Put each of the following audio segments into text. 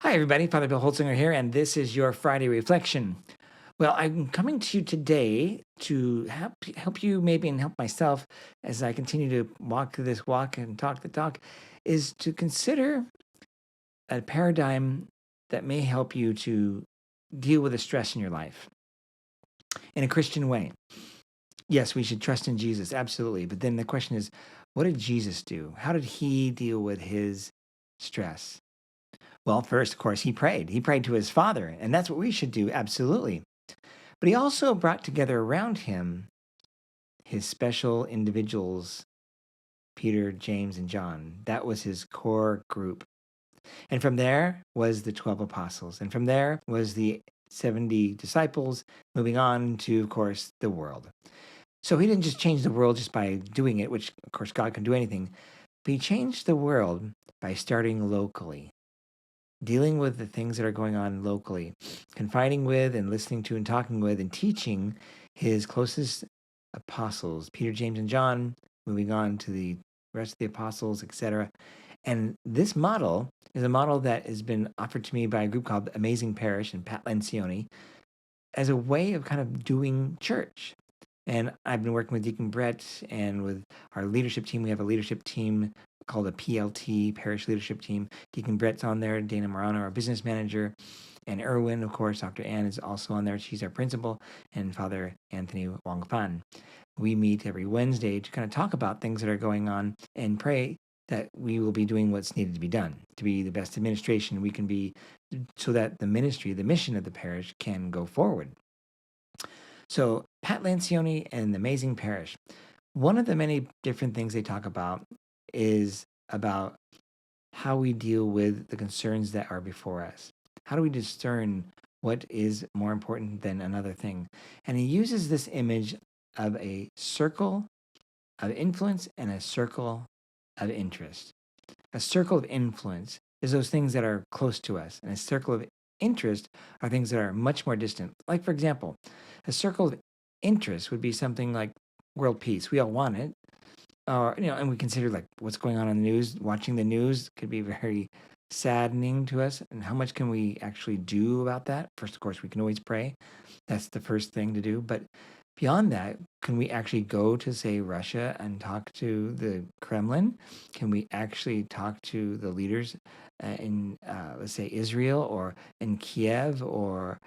Hi, everybody. Father Bill Holtzinger here, and this is your Friday Reflection. Well, I'm coming to you today to help you maybe and help myself as I continue to walk this walk and talk the talk, is to consider a paradigm that may help you to deal with the stress in your life in a Christian way. Yes, we should trust in Jesus, absolutely. But then the question is, what did Jesus do? How did he deal with his stress? Well, first, of course, he prayed. He prayed to his Father, and that's what we should do, absolutely. But he also brought together around him his special individuals, Peter, James, and John. That was his core group. And from there was the 12 apostles. And from there was the 70 disciples, moving on to, of course, the world. So he didn't just change the world just by doing it, which, of course, God can do anything. But he changed the world by starting locally, dealing with the things that are going on locally, confiding with and listening to and talking with and teaching his closest apostles, Peter, James, and John, moving on to the rest of the apostles, etc. And this model is a model that has been offered to me by a group called Amazing Parish and Pat Lencioni as a way of kind of doing church. And I've been working with Deacon Brett and with our leadership team. We have a leadership team called a PLT, Parish Leadership Team. Deacon Brett's on there, Dana Morano, our business manager, and Erwin, of course, Dr. Ann is also on there. She's our principal, and Father Anthony Wong Fan. We meet every Wednesday to kind of talk about things that are going on and pray that we will be doing what's needed to be done to be the best administration we can be so that the ministry, the mission of the parish can go forward. So, Pat Lencioni and the Amazing Parish. One of the many different things they talk about is about how we deal with the concerns that are before us. How do we discern what is more important than another thing? And he uses this image of a circle of influence and a circle of interest. A circle of influence is those things that are close to us, and a circle of interest are things that are much more distant. Like, for example, a circle of interest would be something like world peace. We all want it, or and we consider like what's going on in the news. Watching the news could be very saddening to us. And how much can we actually do about that? First, of course, we can always pray. That's the first thing to do. But beyond that, can we actually go to, say, Russia and talk to the Kremlin? Can we actually talk to the leaders in, let's say, Israel or in Kiev or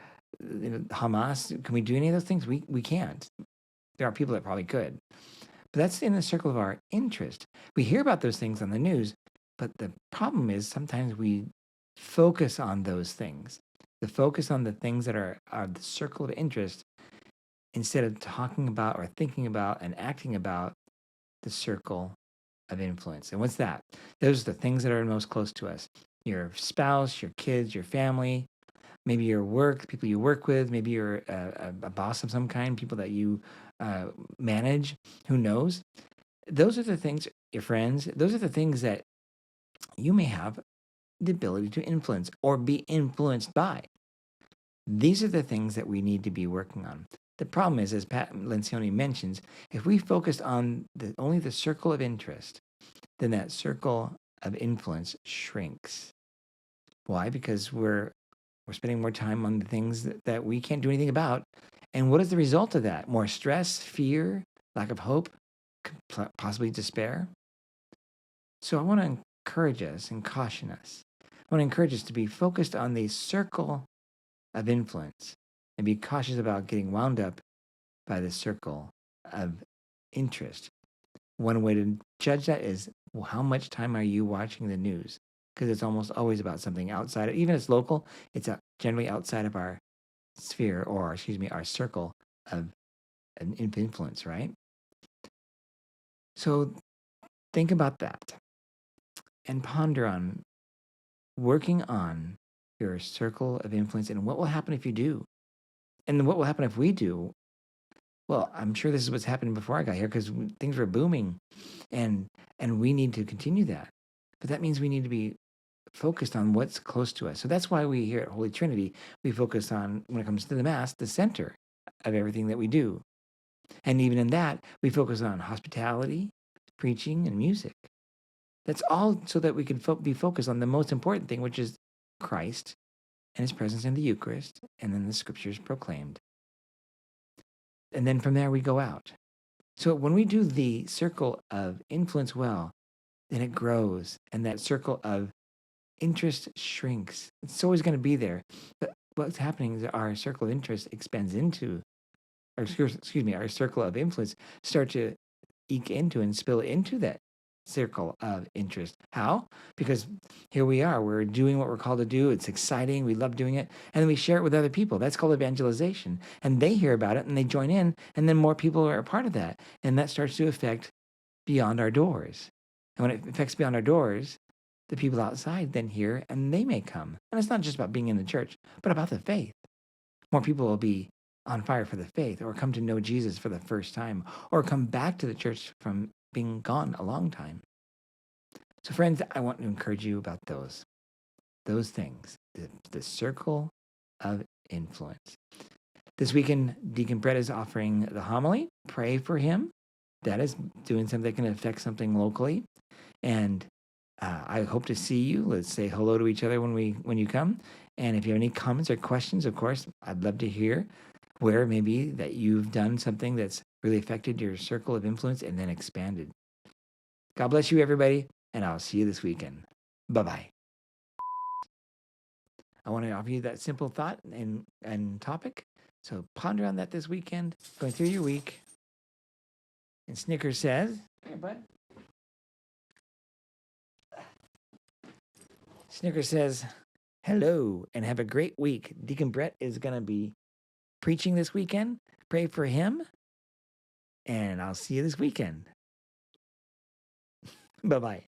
Hamas? Can we do any of those things? We can't. There are people that probably could. But that's in the circle of our interest. We hear about those things on the news, but the problem is sometimes we focus on those things. The focus on the things that are the circle of interest instead of talking about or thinking about and acting about the circle of influence. And what's that? Those are the things that are most close to us. Your spouse, your kids, your family, maybe your work, people you work with, maybe you're a boss of some kind, people that you manage, who knows? Those are the things, your friends, those are the things that you may have the ability to influence or be influenced by. These are the things that we need to be working on. The problem is, as Pat Lencioni mentions, if we focus on only the circle of interest, then that circle of influence shrinks. Why? Because we're spending more time on the things that we can't do anything about. And what is the result of that? More stress, fear, lack of hope, possibly despair. So I want to encourage us and caution us. I want to encourage us to be focused on the circle of influence and be cautious about getting wound up by the circle of interest. One way to judge that is, well, how much time are you watching the news? Because it's almost always about something outside. Even if it's local, it's generally outside of our sphere or, our circle of influence, right? So think about that and ponder on working on your circle of influence and what will happen if you do. And what will happen if we do? Well, I'm sure this is what's happening before I got here because things were booming and we need to continue that. But that means we need to be focused on what's close to us. So that's why we here at Holy Trinity, we focus on, when it comes to the Mass, the center of everything that we do. And even in that, we focus on hospitality, preaching, and music. That's all so that we can be focused on the most important thing, which is Christ and his presence in the Eucharist, and then the scriptures proclaimed. And then from there we go out. So when we do the circle of influence well, then it grows, and that circle of interest shrinks. It's always going to be there. But what's happening is our circle of interest expands into, or excuse me, our circle of influence start to eke into and spill into that circle of interest. How? Because here we are, we're doing what we're called to do. It's exciting. We love doing it. And then we share it with other people. That's called evangelization. And they hear about it and they join in. And then more people are a part of that. And that starts to affect beyond our doors. And when it affects beyond our doors, the people outside then hear and they may come. And it's not just about being in the church, but about the faith. More people will be on fire for the faith, or come to know Jesus for the first time, or come back to the church from being gone a long time. So friends, I want to encourage you about those things, the circle of influence. This weekend, Deacon Brett is offering the homily. Pray for him. That is doing something that can affect something locally. And I hope to see you. Let's say hello to each other when you come. And if you have any comments or questions, of course, I'd love to hear where maybe that you've done something that's really affected your circle of influence and then expanded. God bless you, everybody, and I'll see you this weekend. Bye-bye. I want to offer you that simple thought and topic. So ponder on that this weekend, going through your week. And Snickers says, hey, bud. Snickers says, hello, and have a great week. Deacon Brett is going to be preaching this weekend. Pray for him. And I'll see you this weekend. Bye-bye.